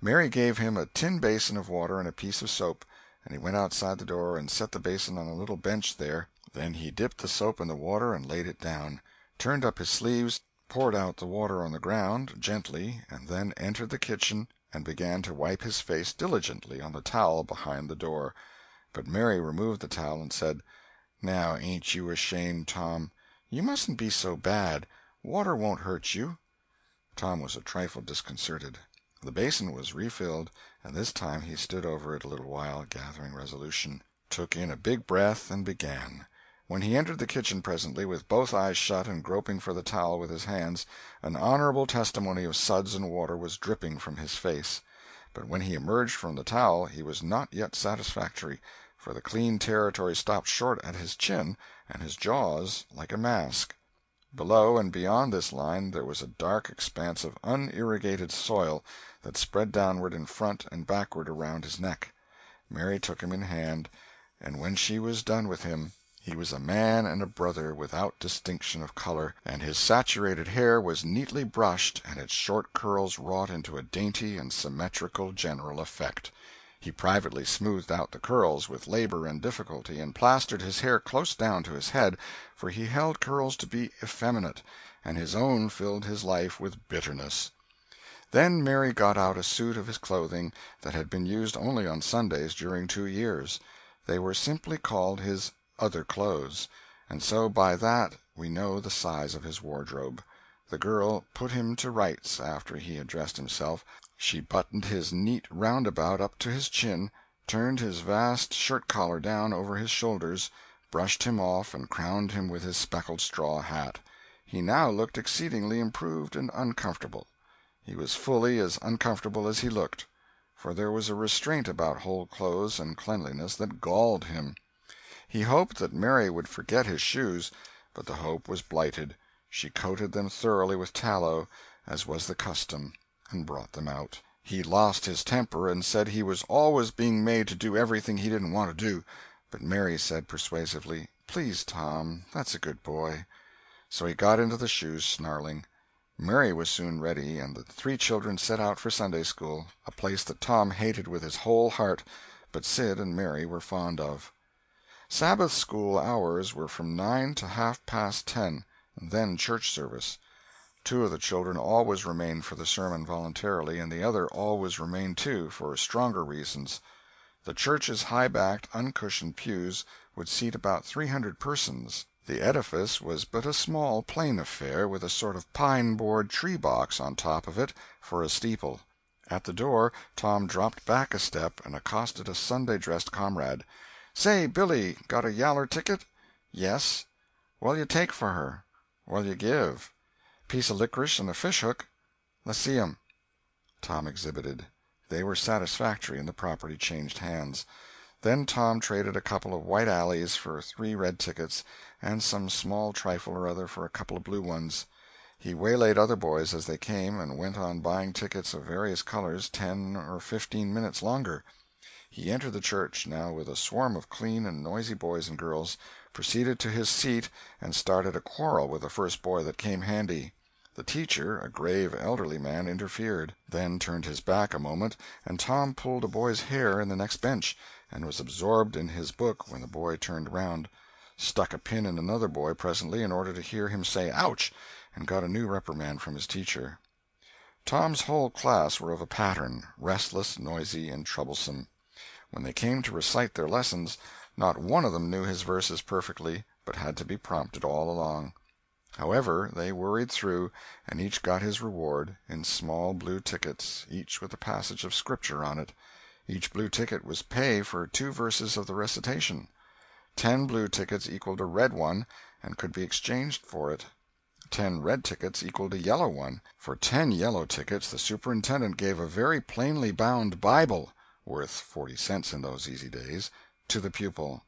Mary gave him a tin basin of water and a piece of soap, and he went outside the door and set the basin on a little bench there. Then he dipped the soap in the water and laid it down, turned up his sleeves, poured out the water on the ground, gently, and then entered the kitchen and began to wipe his face diligently on the towel behind the door. But Mary removed the towel and said, "Now ain't you ashamed, Tom? You mustn't be so bad. Water won't hurt you." Tom was a trifle disconcerted. The basin was refilled, and this time he stood over it a little while, gathering resolution, took in a big breath, and began. When he entered the kitchen presently, with both eyes shut and groping for the towel with his hands, an honorable testimony of suds and water was dripping from his face. But when he emerged from the towel he was not yet satisfactory, for the clean territory stopped short at his chin, and his jaws like a mask. Below and beyond this line there was a dark expanse of unirrigated soil that spread downward in front and backward around his neck. Mary took him in hand, and when she was done with him, he was a man and a brother without distinction of color, and his saturated hair was neatly brushed and its short curls wrought into a dainty and symmetrical general effect. He privately smoothed out the curls with labor and difficulty, and plastered his hair close down to his head, for he held curls to be effeminate, and his own filled his life with bitterness. Then Mary got out a suit of his clothing that had been used only on Sundays during 2 years. They were simply called his other clothes, and so by that we know the size of his wardrobe. The girl put him to rights after he had dressed himself. She buttoned his neat roundabout up to his chin, turned his vast shirt-collar down over his shoulders, brushed him off, and crowned him with his speckled straw hat. He now looked exceedingly improved and uncomfortable. He was fully as uncomfortable as he looked, for there was a restraint about whole clothes and cleanliness that galled him. He hoped that Mary would forget his shoes, but the hope was blighted. She coated them thoroughly with tallow, as was the custom, and brought them out. He lost his temper and said he was always being made to do everything he didn't want to do, but Mary said persuasively, "Please, Tom, that's a good boy." So he got into the shoes, snarling. Mary was soon ready, and the 3 children set out for Sunday school, a place that Tom hated with his whole heart, but Sid and Mary were fond of. Sabbath school hours were from 9 to half-past 10, and then church service. Two of the children always remained for the sermon voluntarily, and the other always remained too, for stronger reasons. The church's high-backed, uncushioned pews would seat about 300 persons. The edifice was but a small, plain affair, with a sort of pine-board tree-box on top of it for a steeple. At the door Tom dropped back a step and accosted a Sunday-dressed comrade. "Say, Billy, got a yaller ticket?" "Yes." "What'll you take for her?" "What'll you give?" "Piece of licorice and a fish-hook." "Let's see 'em." Tom exhibited. They were satisfactory, and the property changed hands. Then Tom traded a couple of white alleys for 3 red tickets, and some small trifle or other for a couple of blue ones. He waylaid other boys as they came, and went on buying tickets of various colors 10 or 15 minutes longer. He entered the church, now with a swarm of clean and noisy boys and girls, proceeded to his seat, and started a quarrel with the first boy that came handy. The teacher, a grave elderly man, interfered, then turned his back a moment, and Tom pulled a boy's hair in the next bench, and was absorbed in his book when the boy turned round, stuck a pin in another boy presently in order to hear him say "ouch," and got a new reprimand from his teacher. Tom's whole class were of a pattern, restless, noisy, and troublesome. When they came to recite their lessons, not one of them knew his verses perfectly, but had to be prompted all along. However, they worried through, and each got his reward, in small blue tickets, each with a passage of Scripture on it. Each blue ticket was pay for 2 verses of the recitation. 10 blue tickets equaled a red one, and could be exchanged for it. 10 red tickets equaled a yellow one. For 10 yellow tickets the superintendent gave a very plainly bound Bible (worth 40 cents in those easy days) to the pupil.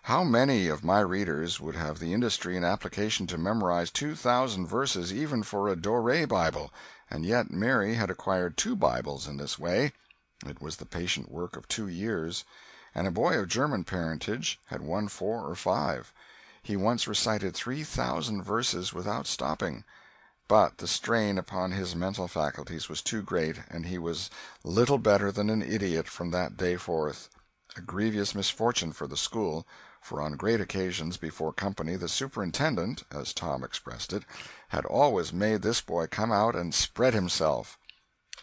How many of my readers would have the industry and application to memorize 2,000 verses even for a Doré Bible? And yet Mary had acquired 2 Bibles in this way. It was the patient work of 2 years. And a boy of German parentage had won 4 or 5. He once recited 3,000 verses without stopping. But the strain upon his mental faculties was too great, and he was little better than an idiot from that day forth. A grievous misfortune for the school, for on great occasions before company the superintendent, as Tom expressed it, had always made this boy come out and spread himself.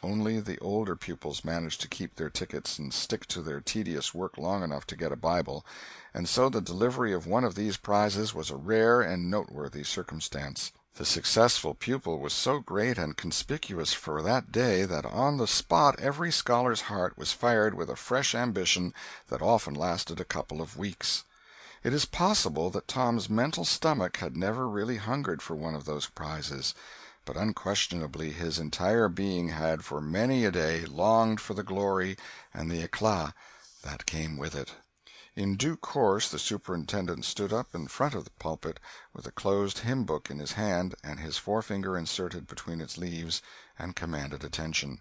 Only the older pupils managed to keep their tickets and stick to their tedious work long enough to get a Bible, and so the delivery of one of these prizes was a rare and noteworthy circumstance. The successful pupil was so great and conspicuous for that day that on the spot every scholar's heart was fired with a fresh ambition that often lasted a couple of weeks. It is possible that Tom's mental stomach had never really hungered for one of those prizes, but unquestionably his entire being had for many a day longed for the glory and the éclat that came with it. In due course the superintendent stood up in front of the pulpit with a closed hymn-book in his hand and his forefinger inserted between its leaves, and commanded attention.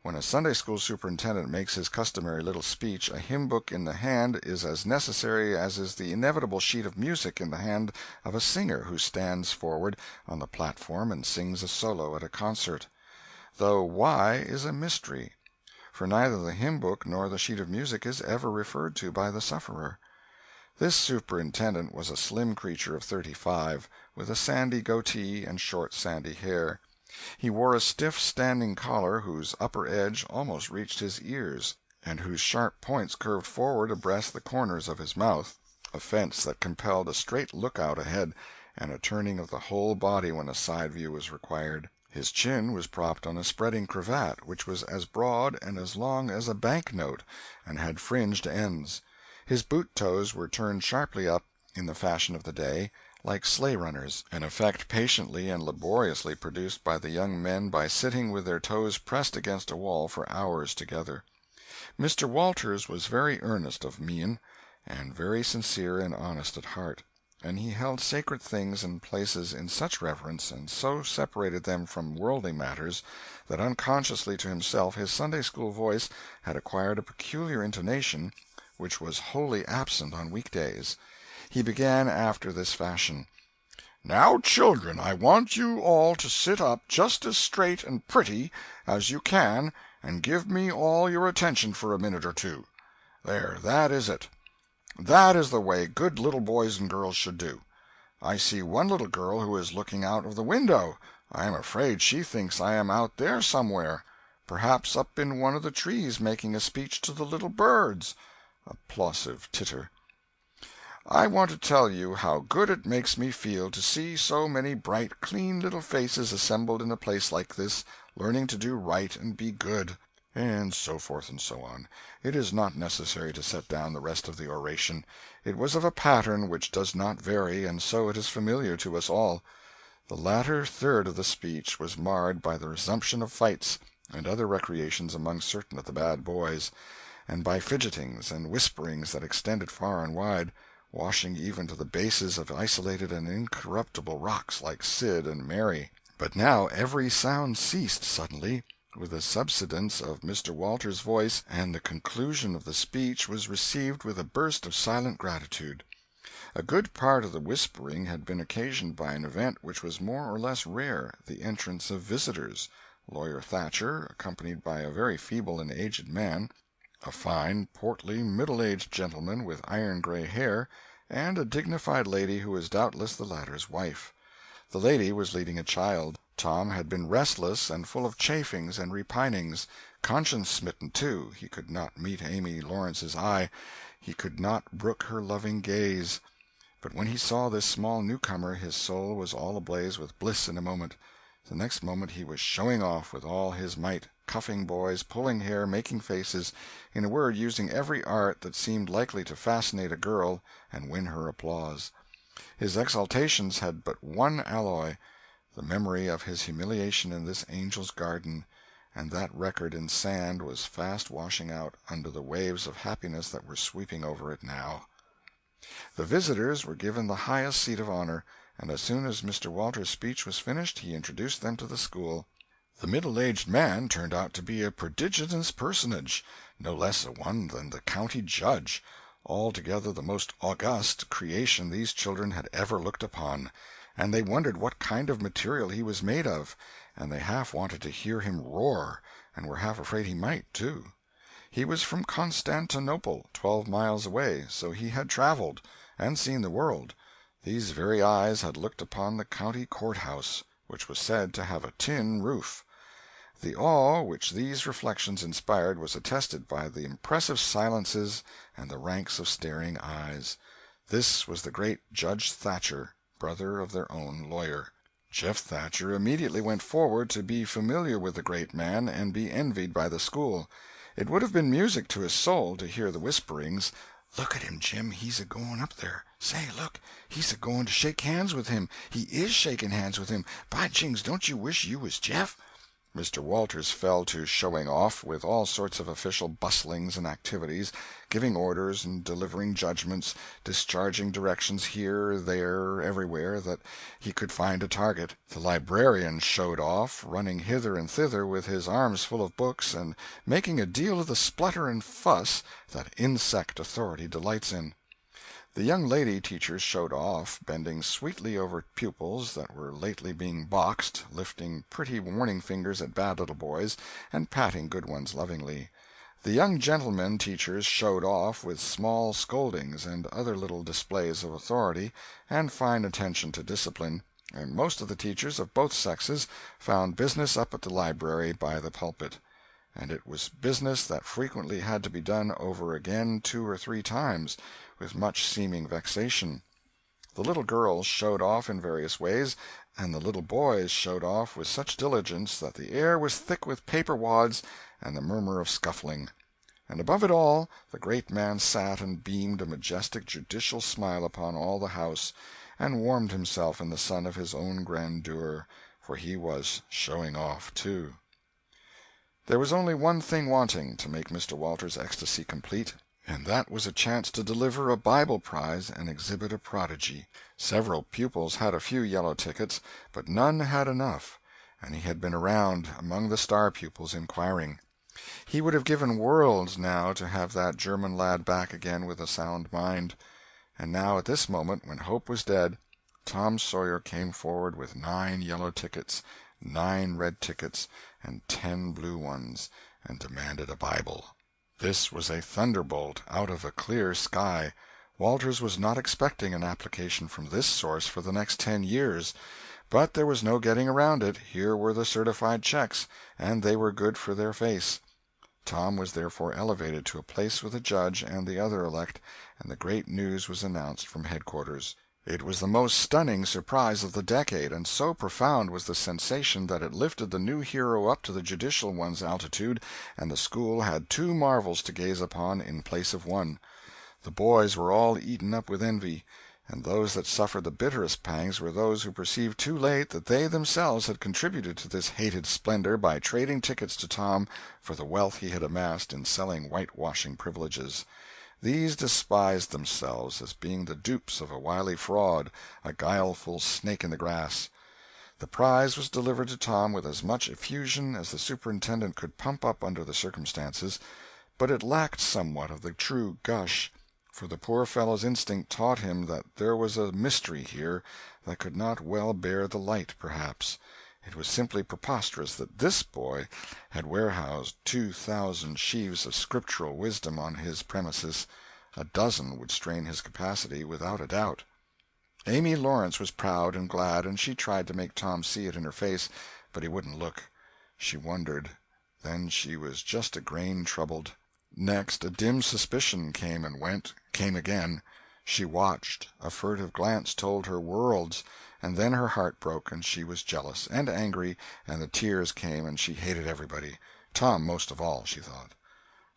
When a Sunday-school superintendent makes his customary little speech, a hymn-book in the hand is as necessary as is the inevitable sheet of music in the hand of a singer who stands forward on the platform and sings a solo at a concert. Though why is a mystery, for neither the hymn-book nor the sheet of music is ever referred to by the sufferer. This superintendent was a slim creature of 35, with a sandy goatee and short sandy hair. He wore a stiff standing collar whose upper edge almost reached his ears, and whose sharp points curved forward abreast the corners of his mouth, a fence that compelled a straight lookout ahead, and a turning of the whole body when a side view was required. His chin was propped on a spreading cravat, which was as broad and as long as a bank-note, and had fringed ends. His boot-toes were turned sharply up, in the fashion of the day, like sleigh-runners, an effect patiently and laboriously produced by the young men by sitting with their toes pressed against a wall for hours together. Mr. Walters was very earnest of mien, and very sincere and honest at heart, and he held sacred things and places in such reverence, and so separated them from worldly matters, that unconsciously to himself his Sunday-school voice had acquired a peculiar intonation which was wholly absent on week-days. He began after this fashion: "Now, children, I want you all to sit up just as straight and pretty as you can and give me all your attention for a minute or two. There, that is it. That is the way good little boys and girls should do. I see one little girl who is looking out of the window. I am afraid she thinks I am out there somewhere, perhaps up in one of the trees making a speech to the little birds. Applausive titter. I want to tell you how good it makes me feel to see so many bright, clean little faces assembled in a place like this, learning to do right and be good, and so forth and so on. It is not necessary to set down the rest of the oration. It was of a pattern which does not vary, and so it is familiar to us all. The latter third of the speech was marred by the resumption of fights and other recreations among certain of the bad boys, and by fidgetings and whisperings that extended far and wide, washing even to the bases of isolated and incorruptible rocks like Sid and Mary. But now every sound ceased suddenly, with the subsidence of Mr. Walters's voice, and the conclusion of the speech was received with a burst of silent gratitude. A good part of the whispering had been occasioned by an event which was more or less rare, the entrance of visitors. Lawyer Thatcher, accompanied by a very feeble and aged man, a fine, portly, middle-aged gentleman with iron-gray hair, and a dignified lady who was doubtless the latter's wife. The lady was leading a child. Tom had been restless and full of chafings and repinings, conscience-smitten, too. He could not meet Amy Lawrence's eye, he could not brook her loving gaze. But when he saw this small newcomer his soul was all ablaze with bliss in a moment. The next moment he was showing off with all his might, cuffing boys, pulling hair, making faces, in a word, using every art that seemed likely to fascinate a girl and win her applause. His exaltations had but one alloy, the memory of his humiliation in this angel's garden, and that record in sand was fast washing out under the waves of happiness that were sweeping over it now. The visitors were given the highest seat of honor, and as soon as Mr. Walters's speech was finished he introduced them to the school. The middle-aged man turned out to be a prodigious personage, no less a one than the county judge, altogether the most august creation these children had ever looked upon, and they wondered what kind of material he was made of, and they half wanted to hear him roar, and were half afraid he might, too. He was from Constantinople, 12 miles away, so he had traveled, and seen the world. These very eyes had looked upon the county courthouse, which was said to have a tin roof. The awe which these reflections inspired was attested by the impressive silences and the ranks of staring eyes. This was the great Judge Thatcher, brother of their own lawyer. Jeff Thatcher immediately went forward to be familiar with the great man and be envied by the school. It would have been music to his soul to hear the whisperings, "Look at him, Jim, he's a-going up there. Say, look, he's a-going to shake hands with him. He is shaking hands with him. By jings, don't you wish you was Jeff?" Mr. Walters fell to showing off, with all sorts of official bustlings and activities, giving orders and delivering judgments, discharging directions here, there, everywhere that he could find a target. The librarian showed off, running hither and thither with his arms full of books, and making a deal of the splutter and fuss that insect authority delights in. The young lady teachers showed off, bending sweetly over pupils that were lately being boxed, lifting pretty warning fingers at bad little boys, and patting good ones lovingly. The young gentlemen teachers showed off with small scoldings and other little displays of authority and fine attention to discipline, and most of the teachers of both sexes found business up at the library by the pulpit. And it was business that frequently had to be done over again 2 or 3 times, with much seeming vexation. The little girls showed off in various ways, and the little boys showed off with such diligence that the air was thick with paper wads and the murmur of scuffling. And above it all, the great man sat and beamed a majestic judicial smile upon all the house, and warmed himself in the sun of his own grandeur, for he was showing off, too. There was only one thing wanting to make Mr. Walters's ecstasy complete, and that was a chance to deliver a Bible prize and exhibit a prodigy. Several pupils had a few yellow tickets, but none had enough, and he had been around among the star pupils inquiring. He would have given worlds now to have that German lad back again with a sound mind. And now at this moment, when hope was dead, Tom Sawyer came forward with 9 yellow tickets, 9 red tickets, and 10 blue ones, and demanded a Bible. This was a thunderbolt out of a clear sky. Walters was not expecting an application from this source for the next 10 years. But there was no getting around it. Here were the certified checks, and they were good for their face. Tom was therefore elevated to a place with the judge and the other elect, and the great news was announced from headquarters. It was the most stunning surprise of the decade, and so profound was the sensation that it lifted the new hero up to the judicial one's altitude, and the school had two marvels to gaze upon in place of one. The boys were all eaten up with envy, and those that suffered the bitterest pangs were those who perceived too late that they themselves had contributed to this hated splendor by trading tickets to Tom for the wealth he had amassed in selling whitewashing privileges. These despised themselves as being the dupes of a wily fraud, a guileful snake in the grass. The prize was delivered to Tom with as much effusion as the superintendent could pump up under the circumstances, but it lacked somewhat of the true gush, for the poor fellow's instinct taught him that there was a mystery here that could not well bear the light, perhaps. It was simply preposterous that this boy had warehoused 2,000 sheaves of scriptural wisdom on his premises. A dozen would strain his capacity, without a doubt. Amy Lawrence was proud and glad, and she tried to make Tom see it in her face, but he wouldn't look. She wondered. Then she was just a grain troubled. Next, a dim suspicion came and went, came again. She watched. A furtive glance told her worlds, and then her heart broke, and she was jealous and angry, and the tears came, and she hated everybody. Tom most of all, she thought.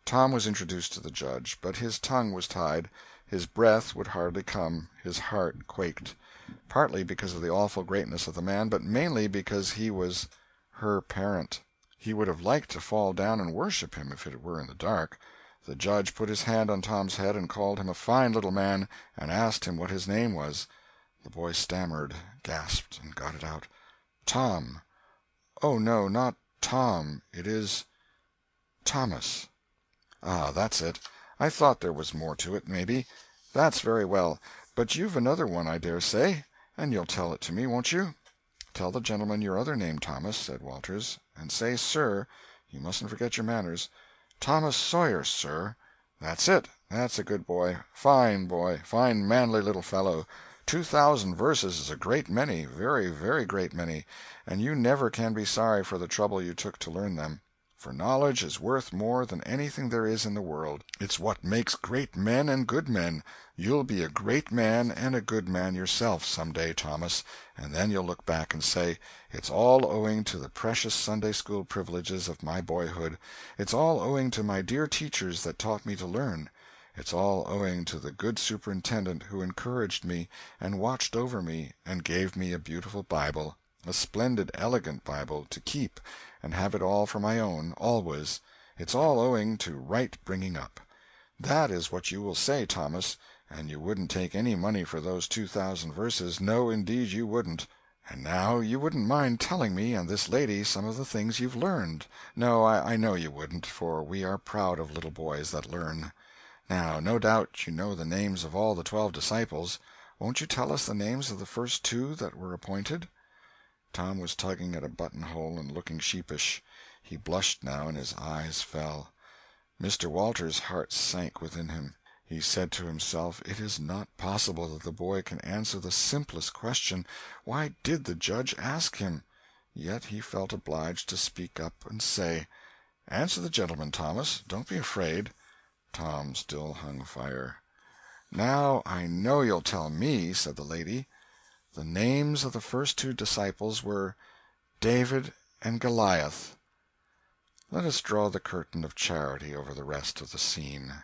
Tom was introduced to the judge, but his tongue was tied, his breath would hardly come, his heart quaked, partly because of the awful greatness of the man, but mainly because he was her parent. He would have liked to fall down and worship him if it were in the dark. The judge put his hand on Tom's head and called him a fine little man, and asked him what his name was. The boy stammered, gasped, and got it out. "Tom." "Oh, no, not Tom. It is Thomas." "Ah, that's it. I thought there was more to it, maybe. That's very well. But you've another one, I dare say, and you'll tell it to me, won't you?" "Tell the gentleman your other name, Thomas," said Walters, "and say 'sir.' You mustn't forget your manners." "Thomas Sawyer, sir." "That's it. That's a good boy. Fine boy. Fine manly little fellow. 2,000 verses is a great many, very, very great many, and you never can be sorry for the trouble you took to learn them. For knowledge is worth more than anything there is in the world. It's what makes great men and good men. You'll be a great man and a good man yourself some day, Thomas, and then you'll look back and say, 'It's all owing to the precious Sunday school privileges of my boyhood. It's all owing to my dear teachers that taught me to learn. It's all owing to the good superintendent who encouraged me and watched over me and gave me a beautiful Bible, a splendid, elegant Bible, to keep and have it all for my own, always. It's all owing to right bringing up.' That is what you will say, Thomas, and you wouldn't take any money for those 2,000 verses, no, indeed you wouldn't. And now you wouldn't mind telling me and this lady some of the things you've learned. No, I know you wouldn't, for we are proud of little boys that learn. Now, no doubt you know the names of all the 12 disciples. Won't you tell us the names of the first 2 that were appointed?" Tom was tugging at a buttonhole and looking sheepish. He blushed now, and his eyes fell. Mr. Walters' heart sank within him. He said to himself, "It is not possible that the boy can answer the simplest question. Why did the judge ask him?" Yet he felt obliged to speak up and say, "Answer the gentleman, Thomas. Don't be afraid." Tom still hung fire. "Now I know you'll tell me," said the lady. "The names of the first 2 disciples were David and Goliath." Let us draw the curtain of charity over the rest of the scene.